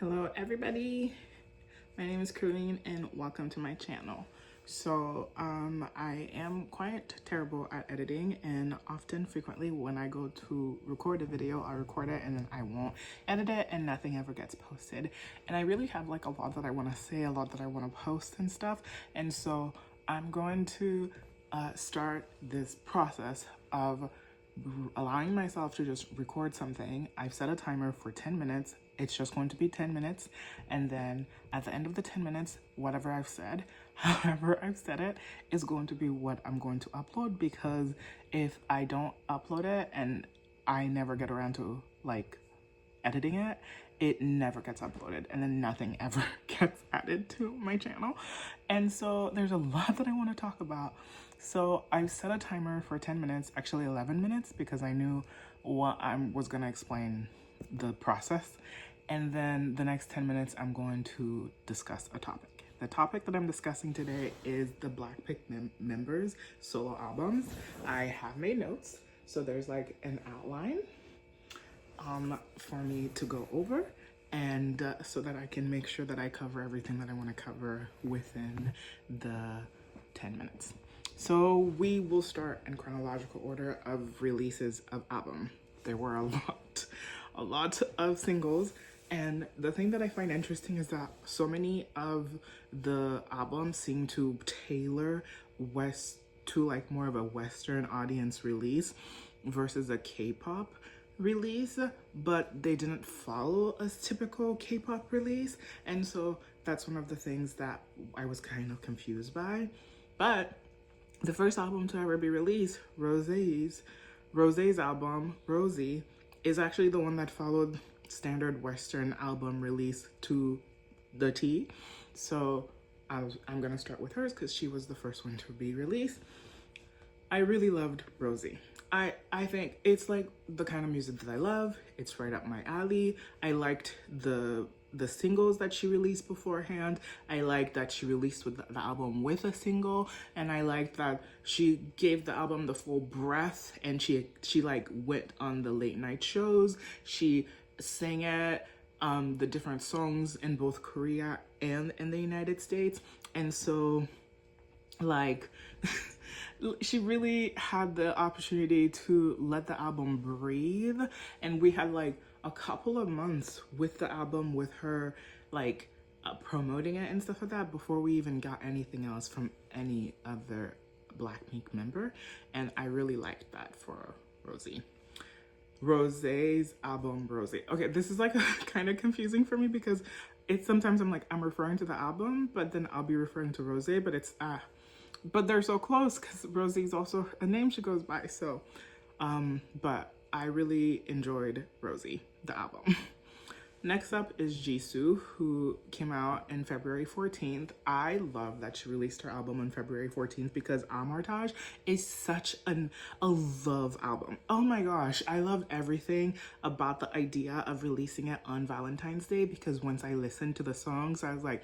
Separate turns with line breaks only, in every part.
Hello everybody, my name is Karine and welcome to my channel. So I am quite terrible at editing, and frequently when I go to record a video, I record it and then I won't edit it and nothing ever gets posted. And I really have like a lot that I want to say, a lot that I want to post and stuff. And so I'm going to start this process of allowing myself to just record something. I've set a timer for 10 minutes. It's just going to be 10 minutes. And then at the end of the 10 minutes, whatever I've said, however I've said it, is going to be what I'm going to upload. Because if I don't upload it and I never get around to like editing it, it never gets uploaded and then nothing ever gets added to my channel. And so there's a lot that I want to talk about. So I set a timer for 10 minutes, actually 11 minutes, because I knew what I was going to explain the process. And then the next 10 minutes, I'm going to discuss a topic. The topic that I'm discussing today is the BlackPink members' solo albums. I have made notes, so there's like an outline for me to go over, and so that I can make sure that I cover everything that I want to cover within the 10 minutes. So we will start in chronological order of releases of album. There were a lot of singles, and the thing that I find interesting is that so many of the albums seem to tailor to like more of a Western audience release versus a K-pop release, but they didn't follow a typical K-pop release, and so that's one of the things that I was kind of confused by. But the first album to ever be released, Rosé's album, Rosie, is actually the one that followed standard Western album release to the T. So I'm gonna start with hers because she was the first one to be released. I really loved Rosie. I think it's like the kind of music that I love. It's right up my alley. I liked the singles that she released beforehand. I liked that she released with the album with a single, and I liked that she gave the album the full breath, and she like went on the late night shows. She sang it, the different songs in both Korea and in the United States. And so like she really had the opportunity to let the album breathe, and we had like a couple of months with the album with her like promoting it and stuff like that before we even got anything else from any other BlackPink member, and I really liked that for Rosie. Rosé's album, Rosie. Okay, this is like kind of confusing for me because it's sometimes I'm like I'm referring to the album, but then I'll be referring to Rosé, but it's but they're so close because Rosie's also a name she goes by. So but I really enjoyed Rosie, the album. Next up is Jisoo, who came out in February 14th. I love that she released her album on February 14th because Amartage is such a love album. Oh my gosh, I love everything about the idea of releasing it on Valentine's Day, because once I listened to the songs, I was like,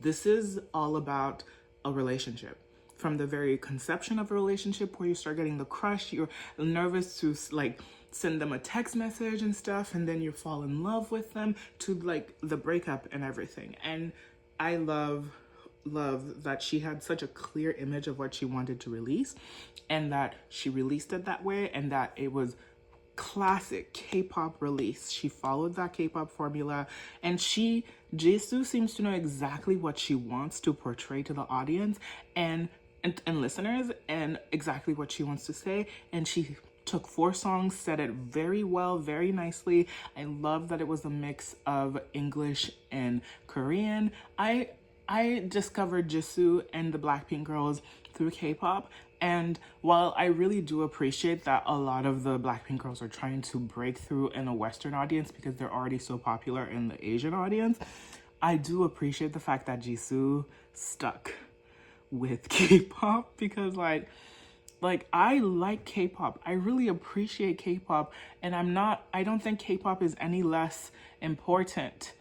this is all about a relationship. From the very conception of a relationship where you start getting the crush, you're nervous to like send them a text message and stuff, and then you fall in love with them, to like the breakup and everything. And I love that she had such a clear image of what she wanted to release, and that she released it that way, and that it was classic K-pop release. She followed that K-pop formula, and Jisoo seems to know exactly what she wants to portray to the audience and listeners, and exactly what she wants to say. And she took 4 songs, said it very well, very nicely. I love that it was a mix of English and Korean. I discovered Jisoo and the BlackPink girls through K-pop, and while I really do appreciate that a lot of the BlackPink girls are trying to break through in a Western audience because they're already so popular in the Asian audience, I do appreciate the fact that Jisoo stuck with K-pop, because like I like K-pop. I really appreciate K-pop, and I don't think K-pop is any less important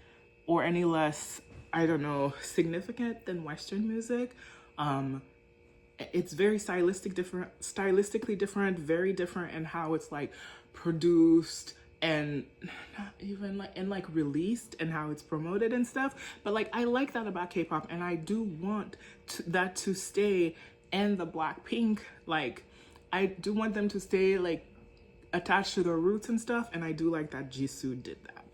or any less, I don't know, significant than Western music. It's very stylistically different, very different in how it's like produced, and not even like, and like released and how it's promoted and stuff. But like, I like that about K-pop, and I do want that to stay. And the BlackPink, like, I do want them to stay like attached to their roots and stuff, and I do like that Jisoo did that.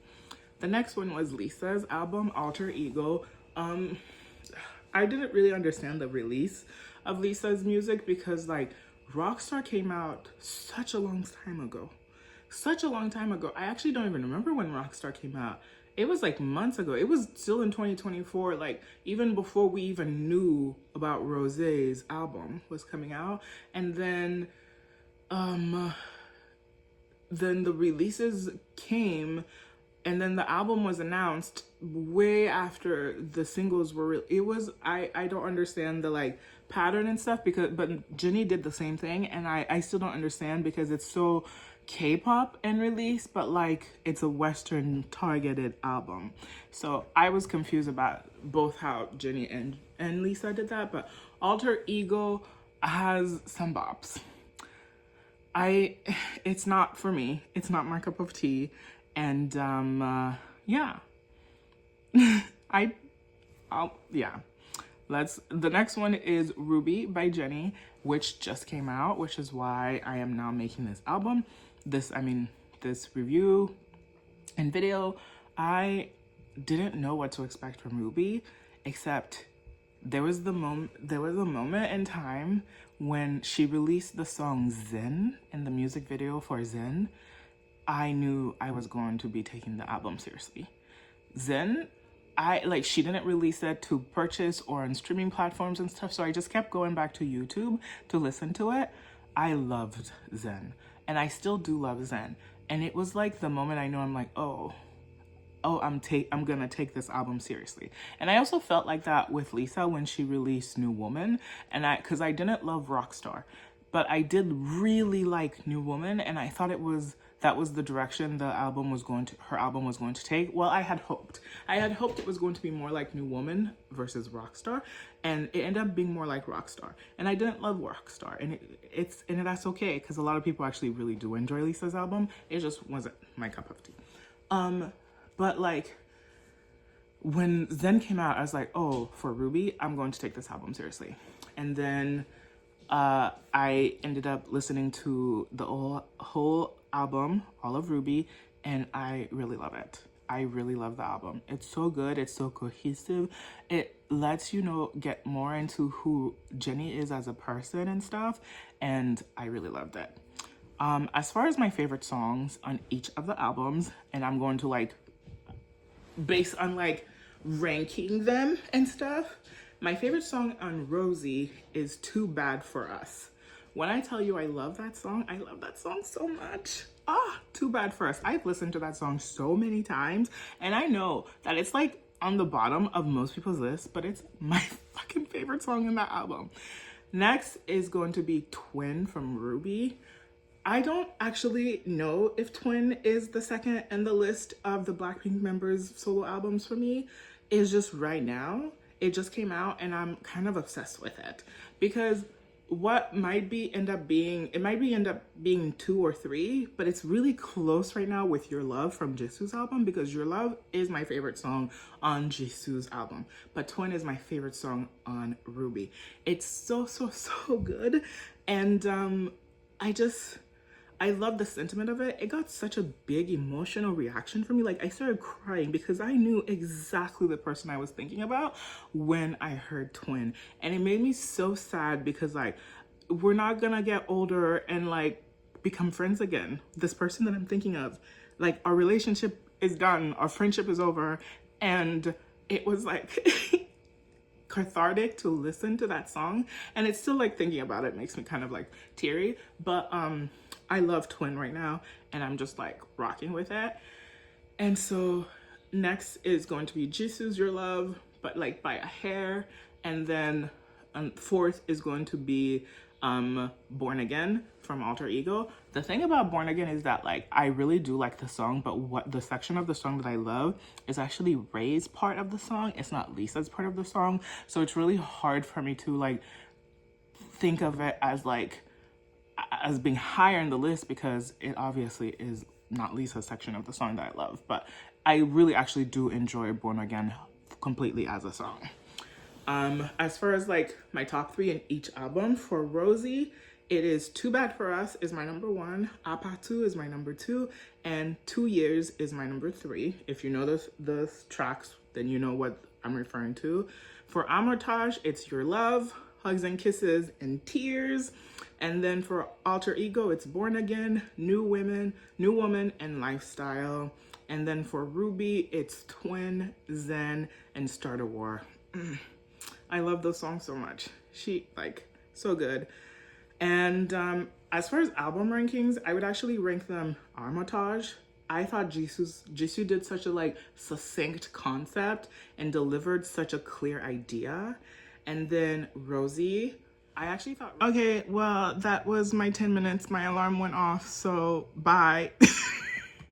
The next one was Lisa's album, Alter Ego. I didn't really understand the release of Lisa's music because like Rockstar came out such a long time ago. Such a long time ago. I actually don't even remember when Rockstar came out. It was like months ago. It was still in 2024, like even before we even knew about Rosé's album was coming out. And then the releases came, and then the album was announced way after the singles were it was I don't understand the like pattern and stuff, because but Jennie did the same thing, and I still don't understand because it's so K-pop and release, but like it's a Western targeted album. So I was confused about both how Jennie and Lisa did that. But Alter Ego has some bops. It's not for me. It's not my cup of tea. And yeah. Yeah. The next one is Ruby by Jennie, which just came out, which is why I am now making this album. This review and video. I didn't know what to expect from Ruby, except there was a moment in time when she released the song Zen in the music video for Zen. I knew I was going to be taking the album seriously. Zen, she didn't release it to purchase or on streaming platforms and stuff, so I just kept going back to YouTube to listen to it. I loved Zen, and I still do love Zen. And it was like the moment I know I'm like, I'm gonna take this album seriously. And I also felt like that with Lisa when she released New Woman, and because I didn't love Rockstar, but I did really like New Woman, and I thought that was the direction her album was going to take. Well, I had hoped it was going to be more like New Woman versus Rockstar, and it ended up being more like Rockstar. And I didn't love Rockstar, and that's okay, because a lot of people actually really do enjoy Lisa's album. It just wasn't my cup of tea. But like when Zen came out, I was like, oh, for Ruby, I'm going to take this album seriously. And then I ended up listening to the whole album, all of Ruby, and I really love it. I really love the album. It's so good. It's so cohesive. It lets you get more into who Jennie is as a person and stuff, and I really loved it. As far as my favorite songs on each of the albums, and I'm going to based on ranking them and stuff, my favorite song on Rosie is Too Bad for Us. When I tell you I love that song so much. Too Bad for Us. I've listened to that song so many times, and I know that it's on the bottom of most people's lists, but it's my fucking favorite song in that album. Next is going to be Twin from Ruby. I don't actually know if Twin is the second in the list of the BlackPink members' solo albums for me. It's just right now, it just came out, and I'm kind of obsessed with it, because what might end up being 2 or 3, but it's really close right now with Your Love from Jisoo's album, because Your Love is my favorite song on Jisoo's album, but Twin is my favorite song on Ruby. It's so good, and I love the sentiment of it. It got such a big emotional reaction from me. I started crying because I knew exactly the person I was thinking about when I heard Twin. And it made me so sad because we're not gonna get older and become friends again. This person that I'm thinking of, our relationship is done, our friendship is over. And it was cathartic to listen to that song. And it's still thinking about it makes me kind of teary. But I love Twin right now, and I'm just rocking with it. And so next is going to be Jisoo's Your Love, but by a hair. And then fourth is going to be Born Again from Alter Ego. The thing about Born Again is that I really do like the song, but what the section of the song that I love is actually Ray's part of the song. It's not Lisa's part of the song. So it's really hard for me to think of it as being higher in the list, because it obviously is not Lisa section of the song that I love, but I really actually do enjoy Born Again completely as a song. As far as like my top 3 in each album, for Rosie, it is Too Bad For Us is my number 1, Apatu is my number 2, and 2 Years is my number 3. If you know the tracks, then you know what I'm referring to. For Amortage, it's Your Love, Hugs and Kisses, and Tears. And then for Alter Ego, it's Born Again, New Woman, and Lifestyle. And then for Ruby, it's Twin, Zen, and Start a War. I love those songs so much. She, like, so good. And as far as album rankings, I would actually rank them Armitage. I thought Jisoo did such a like succinct concept and delivered such a clear idea. And then Rosie, I actually thought, okay, well, that was my 10 minutes. My alarm went off, so bye.